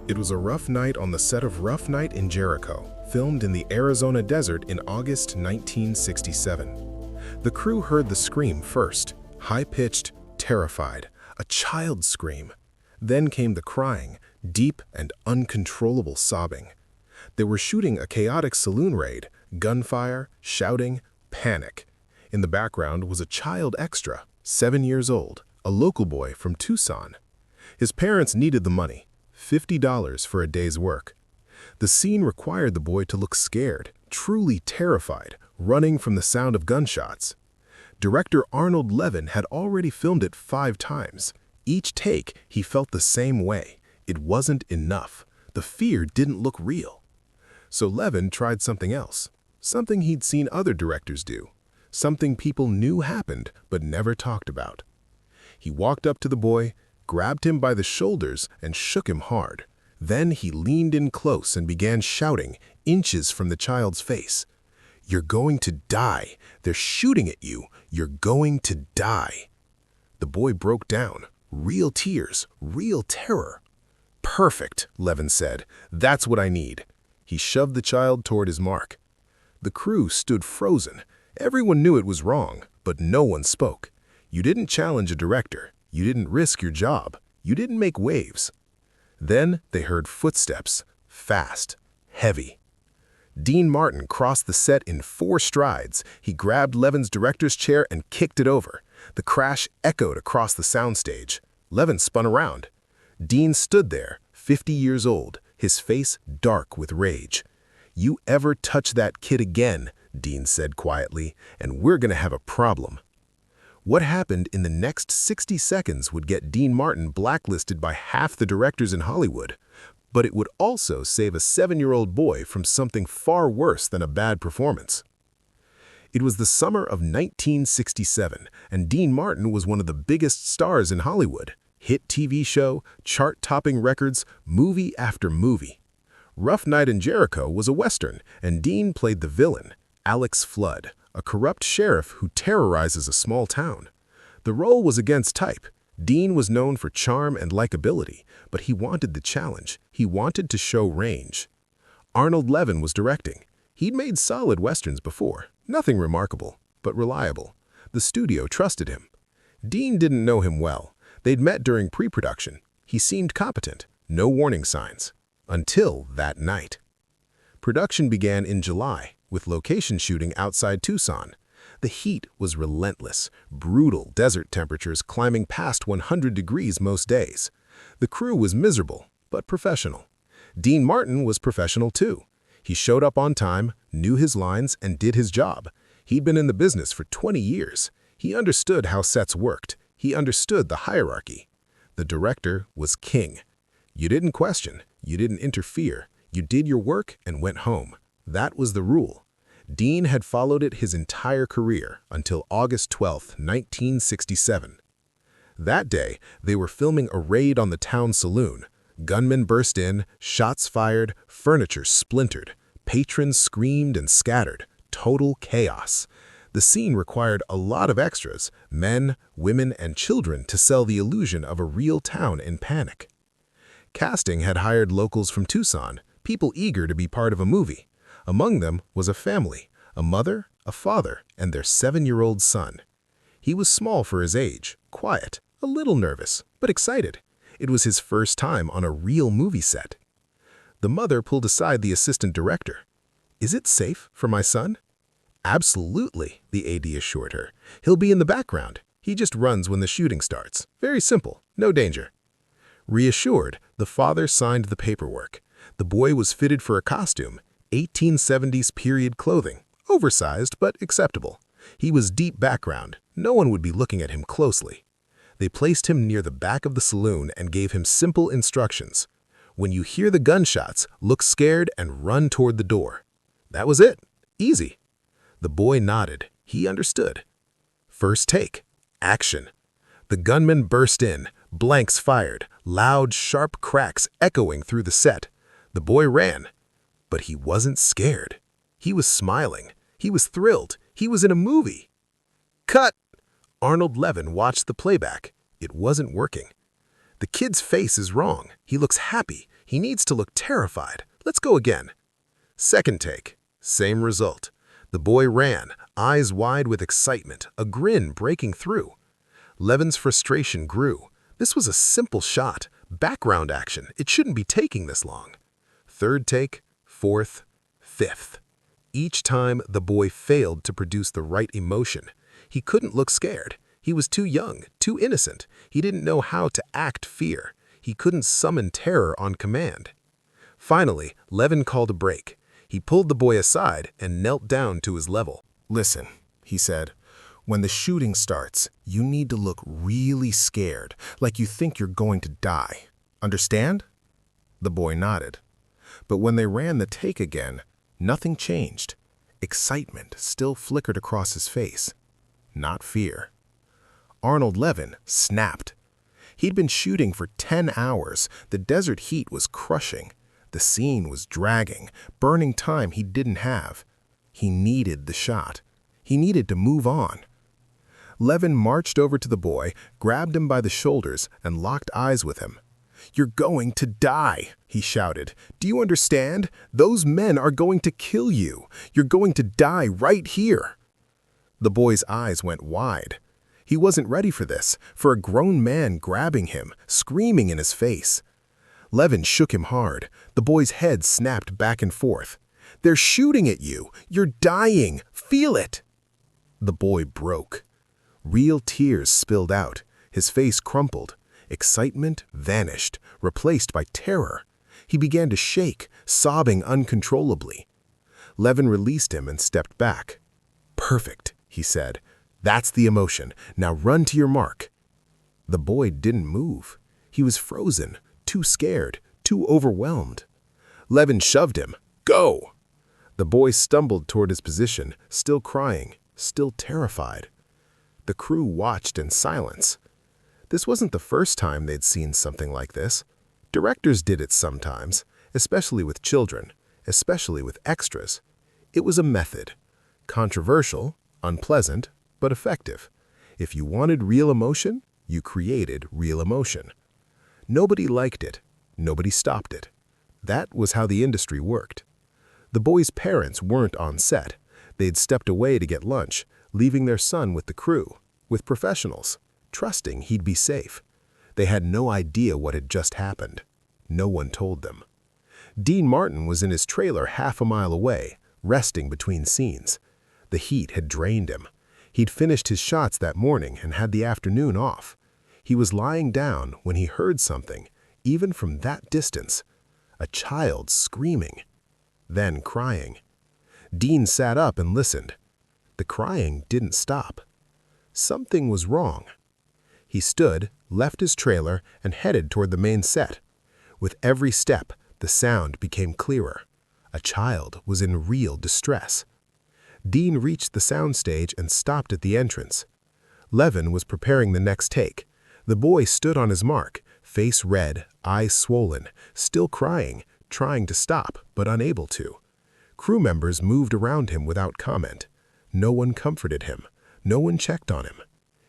It was a rough night on the set of Rough Night in Jericho, filmed in the Arizona desert in August 1967. The crew heard the scream first, high-pitched, terrified, a child's scream. Then came the crying, deep and uncontrollable sobbing. They were shooting a chaotic saloon raid, gunfire, shouting, panic. In the background was a child extra, 7 years old, a local boy from Tucson. His parents needed the money, $50 for a day's work. The scene required the boy to look scared, truly terrified, running from the sound of gunshots. Director Arnold Levin had already filmed it 5 times. Each take, he felt the same way. It wasn't enough. The fear didn't look real. So Levin tried something else, something he'd seen other directors do, something people knew happened but never talked about. He walked up to the boy, grabbed him by the shoulders and shook him hard. Then he leaned in close and began shouting, inches from the child's face. "You're going to die. They're shooting at you. You're going to die." The boy broke down. Real tears, real terror. "Perfect," Levin said. "That's what I need." He shoved the child toward his mark. The crew stood frozen. Everyone knew it was wrong, but no one spoke. You didn't challenge a director. You didn't risk your job. You didn't make waves. Then they heard footsteps, fast, heavy. Dean Martin crossed the set in 4 strides. He grabbed Levin's director's chair and kicked it over. The crash echoed across the soundstage. Levin spun around. Dean stood there, 50 years old, his face dark with rage. "You ever touch that kid again," Dean said quietly, "and we're gonna have a problem." What happened in the next 60 seconds would get Dean Martin blacklisted by half the directors in Hollywood, but it would also save a 7-year-old boy from something far worse than a bad performance. It was the summer of 1967, and Dean Martin was one of the biggest stars in Hollywood. Hit TV show, chart-topping records, movie after movie. Rough Night in Jericho was a Western, and Dean played the villain, Alex Flood, a corrupt sheriff who terrorizes a small town. The role was against type. Dean was known for charm and likability, but he wanted the challenge. He wanted to show range. Arnold Levin was directing. He'd made solid Westerns before, nothing remarkable, but reliable. The studio trusted him. Dean didn't know him well. They'd met during pre-production. He seemed competent, no warning signs. Until that night. Production began in July, with location shooting outside Tucson. The heat was relentless, brutal desert temperatures climbing past 100 degrees most days. The crew was miserable, but professional. Dean Martin was professional too. He showed up on time, knew his lines, and did his job. He'd been in the business for 20 years. He understood how sets worked. He understood the hierarchy. The director was king. You didn't question. You didn't interfere. You did your work and went home. That was the rule. Dean had followed it his entire career until August 12, 1967. That day, they were filming a raid on the town saloon. Gunmen burst in, shots fired, furniture splintered. Patrons screamed and scattered. Total chaos. The scene required a lot of extras, men, women, and children to sell the illusion of a real town in panic. Casting had hired locals from Tucson, people eager to be part of a movie. Among them was a family, a mother, a father, and their 7-year-old son. He was small for his age, quiet, a little nervous, but excited. It was his first time on a real movie set. The mother pulled aside the assistant director. "Is it safe for my son?" "Absolutely," the AD assured her. "He'll be in the background. He just runs when the shooting starts. Very simple, no danger." Reassured, the father signed the paperwork. The boy was fitted for a costume, 1870s period clothing, oversized but acceptable. He was deep background. No one would be looking at him closely. They placed him near the back of the saloon and gave him simple instructions. When you hear the gunshots, look scared and run toward the door. That was it. Easy. The boy nodded. He understood. First take. Action. The gunman burst in, blanks fired, loud, sharp cracks echoing through the set. The boy ran. But he wasn't scared. He was smiling. He was thrilled. He was in a movie. Cut! Arnold Levin watched the playback. It wasn't working. The kid's face is wrong. He looks happy. He needs to look terrified. Let's go again." Second take. Same result. The boy ran, eyes wide with excitement, a grin breaking through. Levin's frustration grew. This was a simple shot. Background action. It shouldn't be taking this long. Third take, fourth, fifth. Each time, the boy failed to produce the right emotion. He couldn't look scared. He was too young, too innocent. He didn't know how to act fear. He couldn't summon terror on command. Finally, Levin called a break. He pulled the boy aside and knelt down to his level. "Listen," he said, "when the shooting starts, you need to look really scared, like you think you're going to die. Understand?" The boy nodded. But when they ran the take again, nothing changed. Excitement still flickered across his face, not fear. Arnold Levin snapped. He'd been shooting for 10 hours. The desert heat was crushing. The scene was dragging, burning time he didn't have. He needed the shot. He needed to move on. Levin marched over to the boy, grabbed him by the shoulders, and locked eyes with him. "You're going to die," he shouted. "Do you understand? Those men are going to kill you. You're going to die right here." The boy's eyes went wide. He wasn't ready for this, for a grown man grabbing him, screaming in his face. Levin shook him hard. The boy's head snapped back and forth. "They're shooting at you. You're dying. Feel it." The boy broke. Real tears spilled out. His face crumpled. Excitement vanished, replaced by terror. He began to shake, sobbing uncontrollably. Levin released him and stepped back. "Perfect," he said. "That's the emotion. Now run to your mark." The boy didn't move. He was frozen, too scared, too overwhelmed. Levin shoved him. "Go!" The boy stumbled toward his position, still crying, still terrified. The crew watched in silence. This wasn't the first time they'd seen something like this. Directors did it sometimes, especially with children, especially with extras. It was a method. Controversial, unpleasant, but effective. If you wanted real emotion, you created real emotion. Nobody liked it. Nobody stopped it. That was how the industry worked. The boy's parents weren't on set. They'd stepped away to get lunch, leaving their son with the crew, with professionals, trusting he'd be safe. They had no idea what had just happened. No one told them. Dean Martin was in his trailer half a mile away, resting between scenes. The heat had drained him. He'd finished his shots that morning and had the afternoon off. He was lying down when he heard something, even from that distance. A child screaming, then crying. Dean sat up and listened. The crying didn't stop. Something was wrong. He stood, left his trailer, and headed toward the main set. With every step, the sound became clearer. A child was in real distress. Dean reached the soundstage and stopped at the entrance. Levin was preparing the next take. The boy stood on his mark, face red, eyes swollen, still crying, trying to stop, but unable to. Crew members moved around him without comment. No one comforted him. No one checked on him.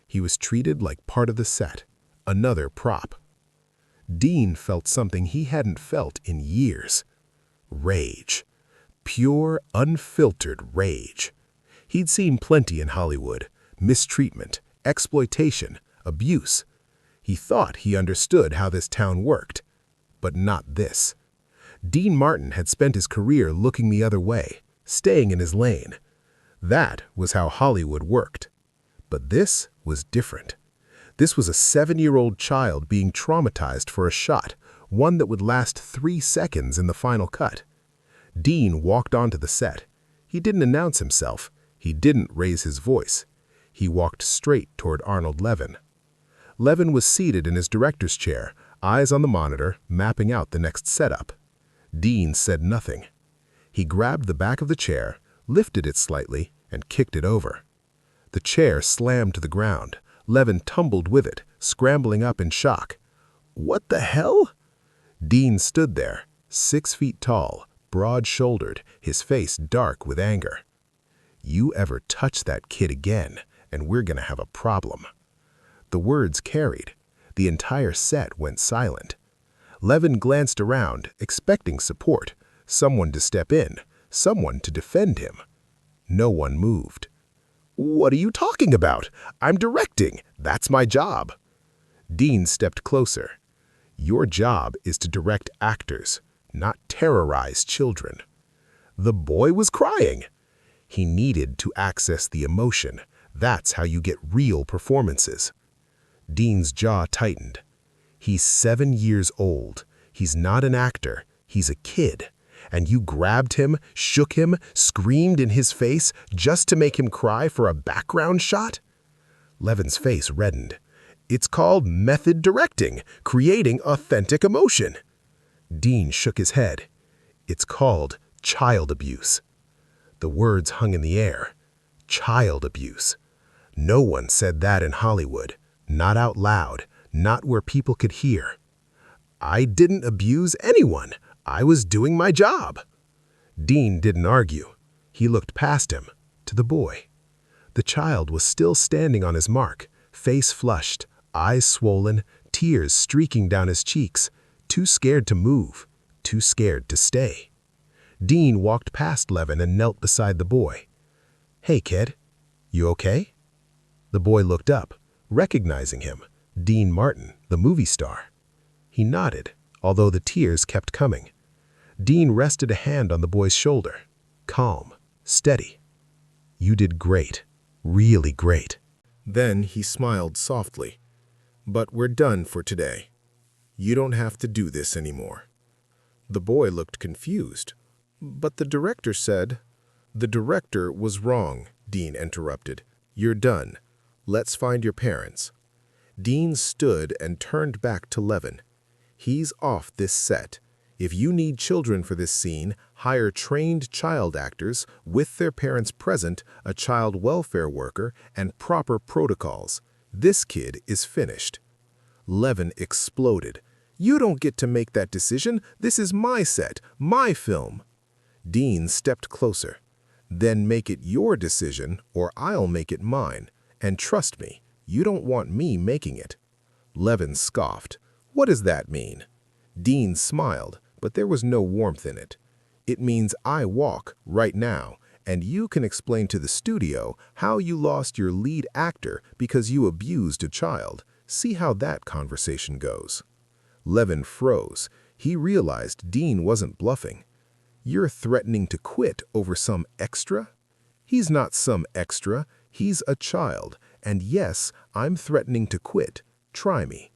He was treated like part of the set, another prop. Dean felt something he hadn't felt in years. Rage. Pure, unfiltered rage. He'd seen plenty in Hollywood. Mistreatment, exploitation, abuse. He thought he understood how this town worked. But not this. Dean Martin had spent his career looking the other way, staying in his lane. That was how Hollywood worked. But this was different. This was a 7-year-old child being traumatized for a shot, one that would last 3 seconds in the final cut. Dean walked onto the set. He didn't announce himself. He didn't raise his voice. He walked straight toward Arnold Levin. Levin was seated in his director's chair, eyes on the monitor, mapping out the next setup. Dean said nothing. He grabbed the back of the chair, lifted it slightly, and kicked it over. The chair slammed to the ground. Levin tumbled with it, scrambling up in shock. "What the hell?" Dean stood there, 6 feet tall, broad-shouldered, his face dark with anger. "You ever touch that kid again, and we're gonna have a problem." The words carried. The entire set went silent. Levin glanced around, expecting support, someone to step in, someone to defend him. No one moved. "What are you talking about? I'm directing. That's my job." Dean stepped closer. "Your job is to direct actors, not terrorize children." The boy was crying. He needed to access the emotion. That's how you get real performances. Dean's jaw tightened. He's 7 years old. He's not an actor. He's a kid. And you grabbed him, shook him, screamed in his face just to make him cry for a background shot? Levin's face reddened. It's called method directing, creating authentic emotion. Dean shook his head. It's called child abuse. The words hung in the air. Child abuse. No one said that in Hollywood. Not out loud. Not where people could hear. I didn't abuse anyone. I was doing my job. Dean didn't argue. He looked past him, to the boy. The child was still standing on his mark, face flushed, eyes swollen, tears streaking down his cheeks, too scared to move, too scared to stay. Dean walked past Levin and knelt beside the boy. "Hey, kid, you okay?" The boy looked up, recognizing him, Dean Martin, the movie star. He nodded, although the tears kept coming. Dean rested a hand on the boy's shoulder, calm, steady. "You did great, really great." Then he smiled softly. "But we're done for today. You don't have to do this anymore." The boy looked confused. "But the director said—" "The director was wrong," Dean interrupted. "You're done. Let's find your parents." Dean stood and turned back to Levin. "He's off this set. If you need children for this scene, hire trained child actors with their parents present, a child welfare worker, and proper protocols. This kid is finished." Levin exploded. "You don't get to make that decision. This is my set, my film." Dean stepped closer. "Then make it your decision, or I'll make it mine. And trust me, you don't want me making it." Levin scoffed. "What does that mean?" Dean smiled, but there was no warmth in it. "It means I walk right now, and you can explain to the studio how you lost your lead actor because you abused a child. See how that conversation goes." Levin froze. He realized Dean wasn't bluffing. "You're threatening to quit over some extra?" "He's not some extra. He's a child. And yes, I'm threatening to quit. Try me."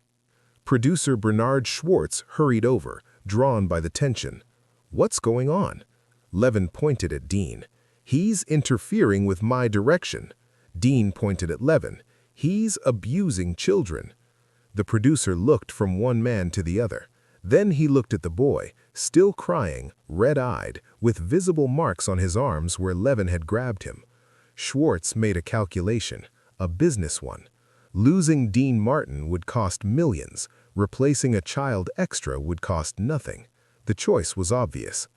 Producer Bernard Schwartz hurried over, drawn by the tension. "What's going on?" Levin pointed at Dean. "He's interfering with my direction." Dean pointed at Levin. "He's abusing children." The producer looked from one man to the other. Then he looked at the boy, still crying, red-eyed, with visible marks on his arms where Levin had grabbed him. Schwartz made a calculation, a business one. Losing Dean Martin would cost millions. Replacing a child extra would cost nothing. The choice was obvious.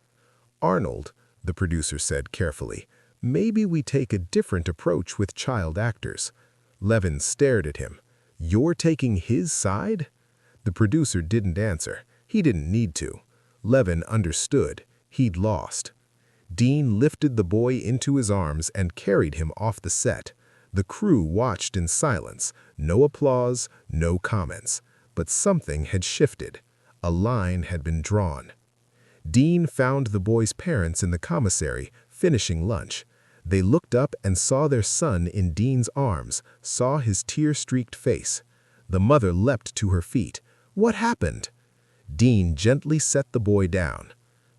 "Arnold," the producer said carefully, "maybe we take a different approach with child actors." Levin stared at him. "You're taking his side?" The producer didn't answer. He didn't need to. Levin understood. He'd lost. Dean lifted the boy into his arms and carried him off the set. The crew watched in silence. No applause, no comments. But something had shifted. A line had been drawn. Dean found the boy's parents in the commissary, finishing lunch. They looked up and saw their son in Dean's arms, saw his tear-streaked face. The mother leapt to her feet. "What happened?" Dean gently set the boy down.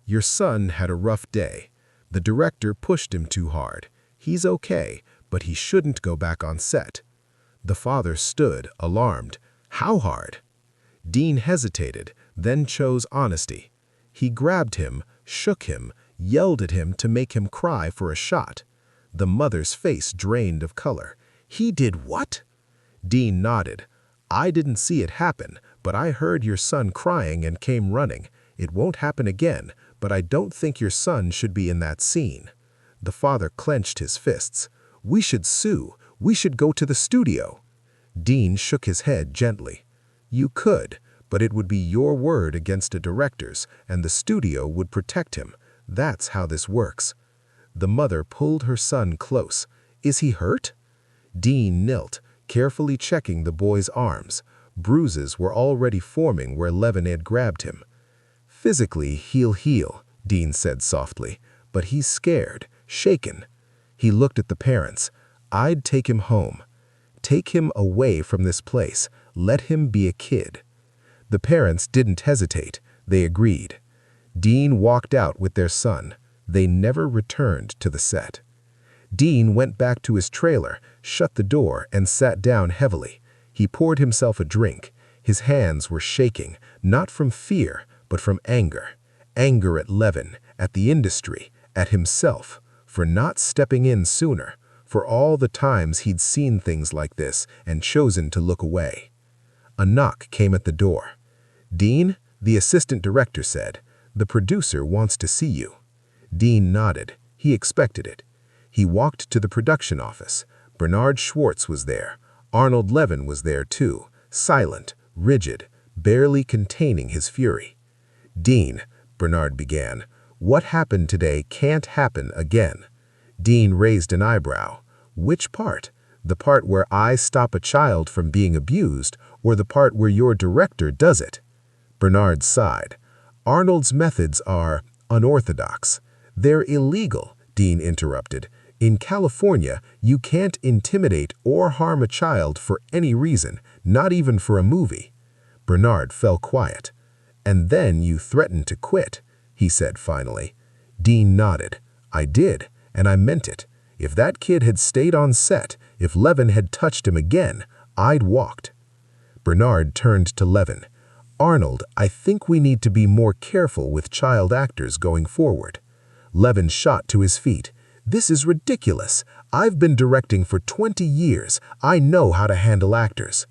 "Your son had a rough day. The director pushed him too hard. He's okay, but he shouldn't go back on set." The father stood, alarmed. "How hard?" Dean hesitated, then chose honesty. He grabbed him, shook him, yelled at him to make him cry for a shot. The mother's face drained of color. "He did what?" Dean nodded. "I didn't see it happen, but I heard your son crying and came running. It won't happen again, but I don't think your son should be in that scene." The father clenched his fists. "We should sue. We should go to the studio." Dean shook his head gently. "You could, But it would be your word against a director's, and the studio would protect him. That's how this works. The mother pulled her son close. Is he hurt? Dean knelt, carefully checking the boy's arms. Bruises were already forming where Levin had grabbed him. Physically, he'll heal, Dean said softly, but he's scared, shaken. He looked at the parents. I'd take him home. Take him away from this place. Let him be a kid. The parents didn't hesitate. They agreed. Dean walked out with their son. They never returned to the set. Dean went back to his trailer, shut the door, and sat down heavily. He poured himself a drink. His hands were shaking, not from fear, but from anger. Anger at Levin, at the industry, at himself, for not stepping in sooner, for all the times he'd seen things like this and chosen to look away. A knock came at the door. Dean, the assistant director said, the producer wants to see you. Dean nodded. He expected it. He walked to the production office. Bernard Schwartz was there. Arnold Levin was there too, silent, rigid, barely containing his fury. Dean, Bernard began, what happened today can't happen again. Dean raised an eyebrow. Which part? The part where I stop a child from being abused, or the part where your director does it? Bernard sighed. Arnold's methods are unorthodox. They're illegal, Dean interrupted. In California, you can't intimidate or harm a child for any reason, not even for a movie. Bernard fell quiet. And then you threatened to quit, he said finally. Dean nodded. I did, and I meant it. If that kid had stayed on set, if Levin had touched him again, I'd walked. Bernard turned to Levin. Arnold, I think we need to be more careful with child actors going forward. Levin shot to his feet. This is ridiculous. I've been directing for 20 years. I know how to handle actors.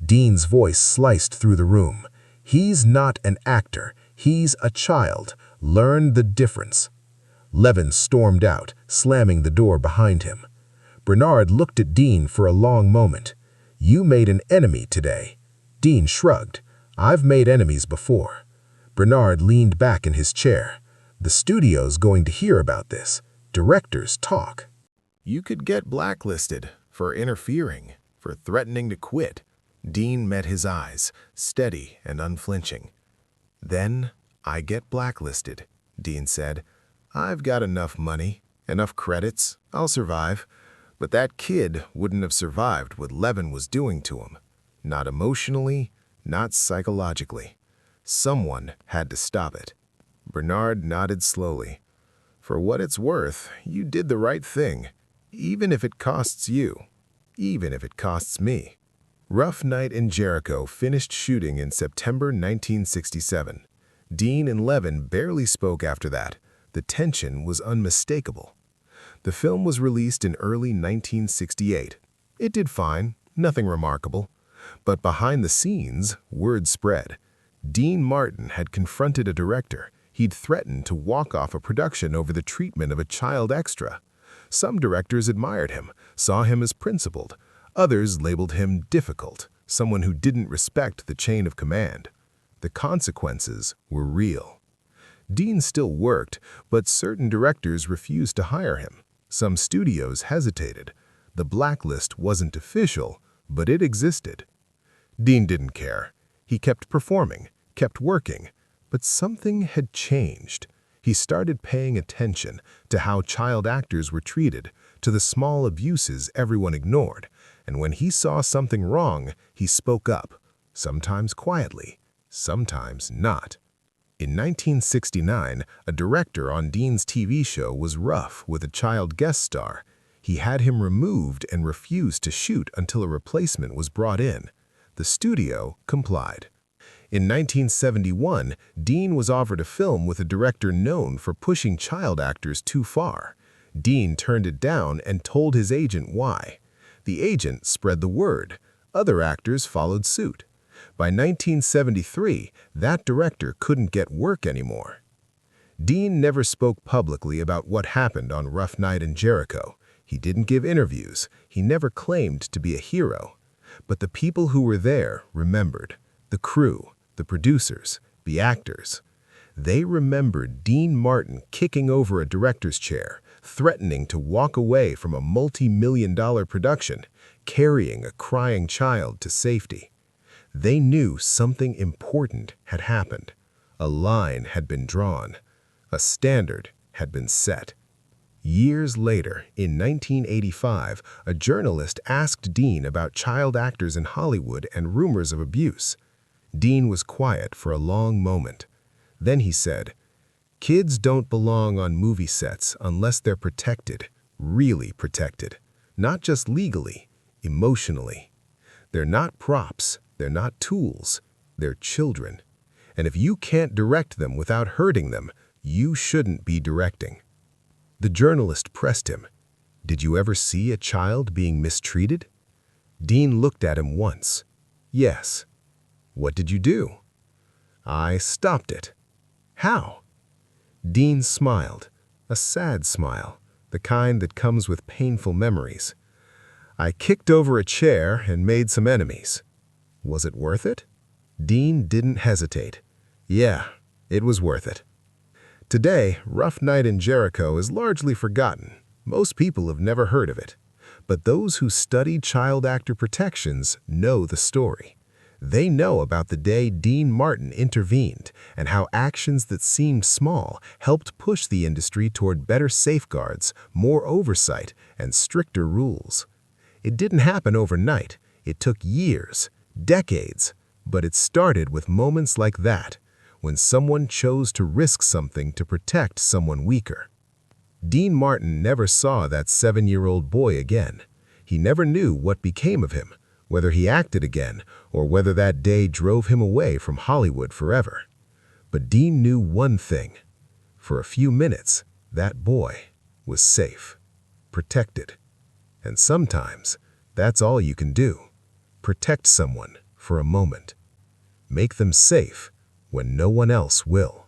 Dean's voice sliced through the room. He's not an actor. He's a child. Learn the difference. Levin stormed out, slamming the door behind him. Bernard looked at Dean for a long moment. You made an enemy today. Dean shrugged. I've made enemies before. Bernard leaned back in his chair. The studio's going to hear about this. Directors talk. You could get blacklisted for interfering, for threatening to quit. Dean met his eyes, steady and unflinching. Then I get blacklisted, Dean said. I've got enough money, enough credits, I'll survive. But that kid wouldn't have survived what Levin was doing to him. Not emotionally, not psychologically. Someone had to stop it. Bernard nodded slowly. For what it's worth, you did the right thing, even if it costs you, even if it costs me. Rough Night in Jericho finished shooting in September 1967. Dean and Levin barely spoke after that. The tension was unmistakable. The film was released in early 1968. It did fine, nothing remarkable. But behind the scenes, word spread. Dean Martin had confronted a director. He'd threatened to walk off a production over the treatment of a child extra. Some directors admired him, saw him as principled. Others labeled him difficult, someone who didn't respect the chain of command. The consequences were real. Dean still worked, but certain directors refused to hire him. Some studios hesitated. The blacklist wasn't official, but it existed. Dean didn't care. He kept performing, kept working. But something had changed. He started paying attention to how child actors were treated, to the small abuses everyone ignored. And when he saw something wrong, he spoke up, sometimes quietly, sometimes not. In 1969, a director on Dean's TV show was rough with a child guest star. He had him removed and refused to shoot until a replacement was brought in. The studio complied. In 1971, Dean was offered a film with a director known for pushing child actors too far. Dean turned it down and told his agent why. The agent spread the word. Other actors followed suit. By 1973, that director couldn't get work anymore. Dean never spoke publicly about what happened on Rough Night in Jericho. He didn't give interviews. He never claimed to be a hero. But the people who were there remembered. The crew, the producers, the actors. They remembered Dean Martin kicking over a director's chair, threatening to walk away from a multi-million-dollar production, carrying a crying child to safety. They knew something important had happened. A line had been drawn. A standard had been set. Years later, in 1985, a journalist asked Dean about child actors in Hollywood and rumors of abuse. Dean was quiet for a long moment. Then he said, "Kids don't belong on movie sets unless they're protected, really protected. Not just legally, emotionally. They're not props, they're not tools, they're children. And if you can't direct them without hurting them, you shouldn't be directing." The journalist pressed him. "Did you ever see a child being mistreated?" Dean looked at him once. "Yes." "What did you do?" "I stopped it." "How?" Dean smiled, a sad smile, the kind that comes with painful memories. "I kicked over a chair and made some enemies." "Was it worth it?" Dean didn't hesitate. "Yeah, it was worth it." Today, Rough Night in Jericho is largely forgotten. Most people have never heard of it. But those who studied child actor protections know the story. They know about the day Dean Martin intervened and how actions that seemed small helped push the industry toward better safeguards, more oversight, and stricter rules. It didn't happen overnight. It took years, decades, but it started with moments like that, when someone chose to risk something to protect someone weaker. Dean Martin never saw that 7-year-old boy again. He never knew what became of him, whether he acted again or whether that day drove him away from Hollywood forever. But Dean knew one thing. For a few minutes, that boy was safe, protected. And sometimes, that's all you can do. Protect someone for a moment. Make them safe when no one else will.